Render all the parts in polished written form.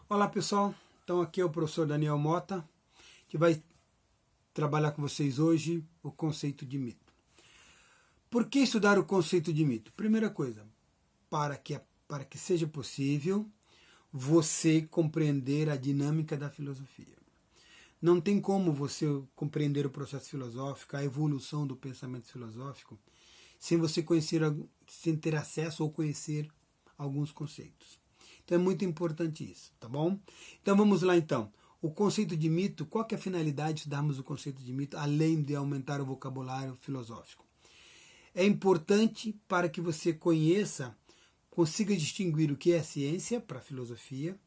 Olá pessoal, então aqui é o professor Daniel Mota, que vai trabalhar com vocês hoje o conceito de mito. Por que estudar o conceito de mito? Primeira coisa, para que seja possível você compreender a dinâmica da filosofia. Não tem como você compreender o processo filosófico, a evolução do pensamento filosófico, sem você conhecer, sem ter acesso ou conhecer alguns conceitos. Então é muito importante isso, tá bom? Então vamos lá então. O conceito de mito, qual que é a finalidade de estudarmos o conceito de mito, além de aumentar o vocabulário filosófico? É importante para que você conheça, consiga distinguir o que é ciência para a filosofia,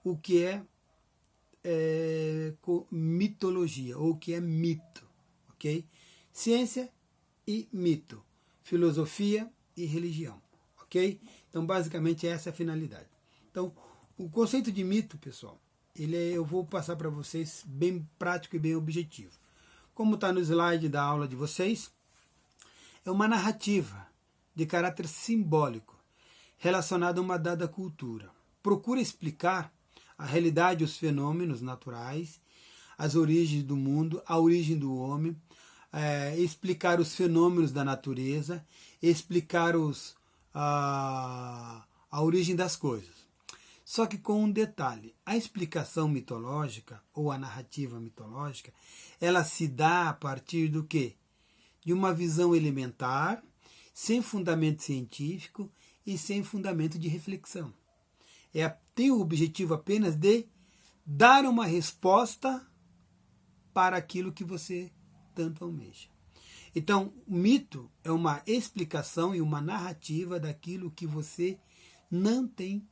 o que é mitologia, ou o que é mito, ok? Ciência e mito, filosofia e religião, ok? Então basicamente essa é a finalidade. Então, o conceito de mito, pessoal, eu vou passar para vocês bem prático e bem objetivo. Como está no slide da aula de vocês, é uma narrativa de caráter simbólico relacionada a uma dada cultura. Procura explicar a realidade, os fenômenos naturais, as origens do mundo, a origem do homem, explicar os fenômenos da natureza, explicar a origem das coisas. Só que com um detalhe, a explicação mitológica ou a narrativa mitológica, ela se dá a partir do quê? De uma visão elementar, sem fundamento científico e sem fundamento de reflexão. Tem o objetivo apenas de dar uma resposta para aquilo que você tanto almeja. Então, o mito é uma explicação e uma narrativa daquilo que você não tem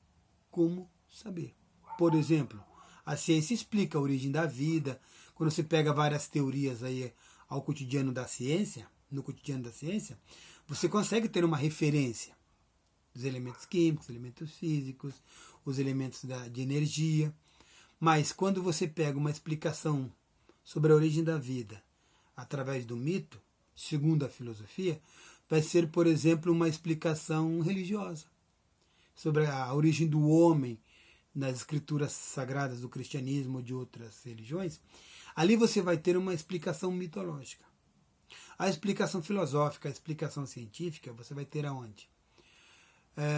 como saber. Por exemplo, a ciência explica a origem da vida. Quando você pega várias teorias aí ao cotidiano da ciência, no cotidiano da ciência, você consegue ter uma referência dos elementos químicos, elementos físicos, os elementos de energia. Mas quando você pega uma explicação sobre a origem da vida através do mito, segundo a filosofia, vai ser, por exemplo, uma explicação religiosa sobre a origem do homem nas escrituras sagradas do cristianismo ou de outras religiões. Ali você vai ter uma explicação mitológica. A explicação filosófica, a explicação científica, você vai ter aonde?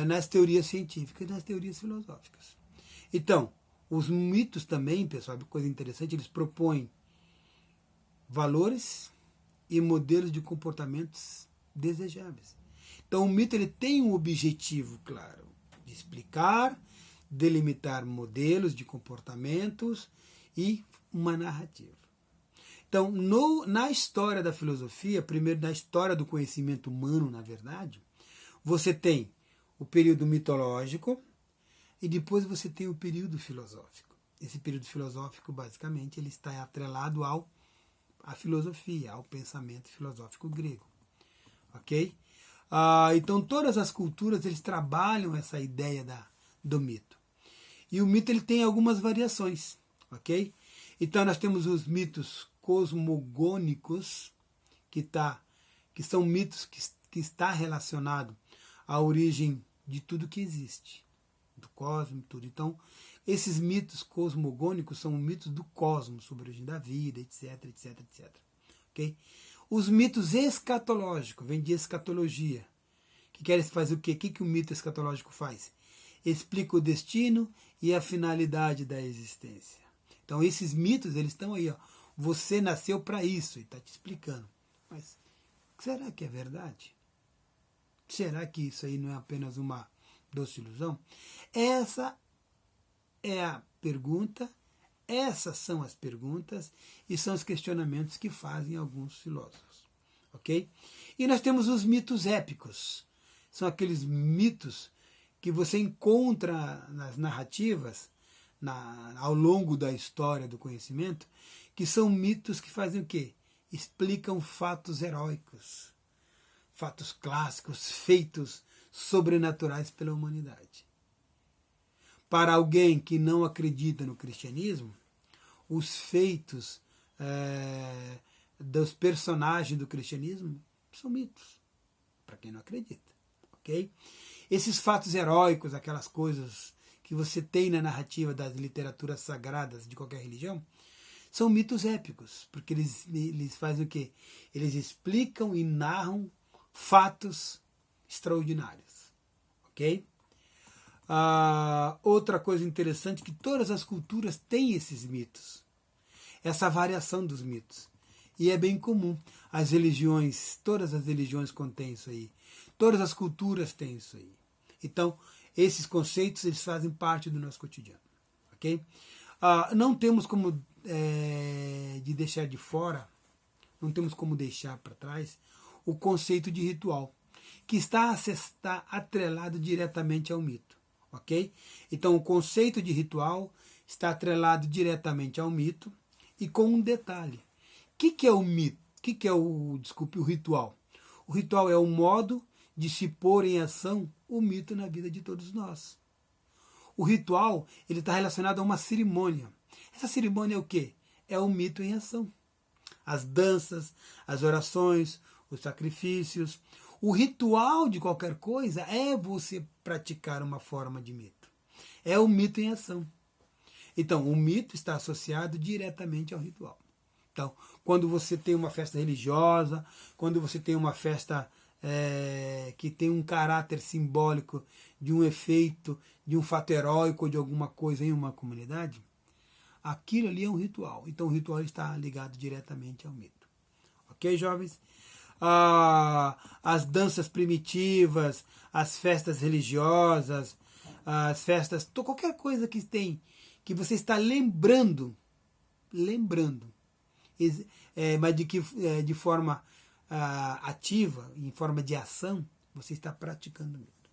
Nas teorias científicas e nas teorias filosóficas. Então, os mitos também, pessoal, coisa interessante, eles propõem valores e modelos de comportamentos desejáveis. Então, o mito ele tem um objetivo claro, de explicar, delimitar modelos de comportamentos e uma narrativa. Então, na história da filosofia, primeiro na história do conhecimento humano, na verdade, você tem o período mitológico e depois você tem o período filosófico. Esse período filosófico, basicamente, ele está atrelado à filosofia, ao pensamento filosófico grego. Ok? Então, todas as culturas eles trabalham essa ideia do mito. E o mito ele tem algumas variações. Ok? Então, nós temos os mitos cosmogônicos, que são mitos que está relacionado à origem de tudo que existe, do cosmos e tudo. Então, esses mitos cosmogônicos são mitos do cosmos, sobre a origem da vida, etc, etc, etc. Ok? Os mitos escatológicos, vem de escatologia, que querem fazer o quê? O que o mito escatológico faz? Explica o destino e a finalidade da existência. Então, esses mitos, eles estão aí, ó. Você nasceu para isso, e está te explicando. Mas será que é verdade? Será que isso aí não é apenas uma doce ilusão? Essa é a pergunta, essas são as perguntas e são os questionamentos que fazem alguns filósofos. Ok? E nós temos os mitos épicos. São aqueles mitos que você encontra nas narrativas, ao longo da história do conhecimento, que são mitos que fazem o quê? Explicam fatos heróicos, fatos clássicos, feitos sobrenaturais pela humanidade. Para alguém que não acredita no cristianismo, os feitos dos personagens do cristianismo são mitos, para quem não acredita. Okay? Esses fatos heróicos, aquelas coisas que você tem na narrativa das literaturas sagradas de qualquer religião, são mitos épicos, porque eles fazem o quê? Eles explicam e narram fatos extraordinários, ok? Outra coisa interessante é que todas as culturas têm esses mitos, essa variação dos mitos, e é bem comum. As religiões, todas as religiões contêm isso aí, todas as culturas têm isso aí. Então, esses conceitos eles fazem parte do nosso cotidiano, ok? Não temos como de deixar de fora, não temos como deixar para trás o conceito de ritual, que está atrelado diretamente ao mito, ok? Então, o conceito de ritual está atrelado diretamente ao mito e com um detalhe. O que é o mito? O que é o ritual? O ritual é o modo de se pôr em ação o mito na vida de todos nós. O ritual ele está relacionado a uma cerimônia. Essa cerimônia é o quê? É o mito em ação. As danças, as orações, os sacrifícios. O ritual de qualquer coisa é você praticar uma forma de mito. É o mito em ação. Então, o mito está associado diretamente ao ritual. Então, quando você tem uma festa religiosa, quando você tem uma festa que tem um caráter simbólico de um efeito, de um fato heróico, de alguma coisa em uma comunidade, aquilo ali é um ritual. Então, o ritual está ligado diretamente ao mito. Ok, jovens? As danças primitivas, as festas religiosas, as festas, qualquer coisa que tem, que você está lembrando, mas de forma ativa, em forma de ação, você está praticando mito.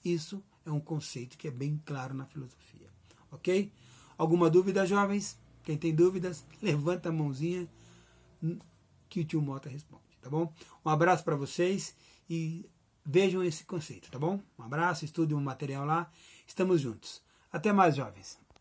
Isso é um conceito que é bem claro na filosofia. Ok? Alguma dúvida, jovens? Quem tem dúvidas, levanta a mãozinha que o tio Mota responde, tá bom? Um abraço para vocês e vejam esse conceito, tá bom? Um abraço, estudem um material lá. Estamos juntos. Até mais, jovens.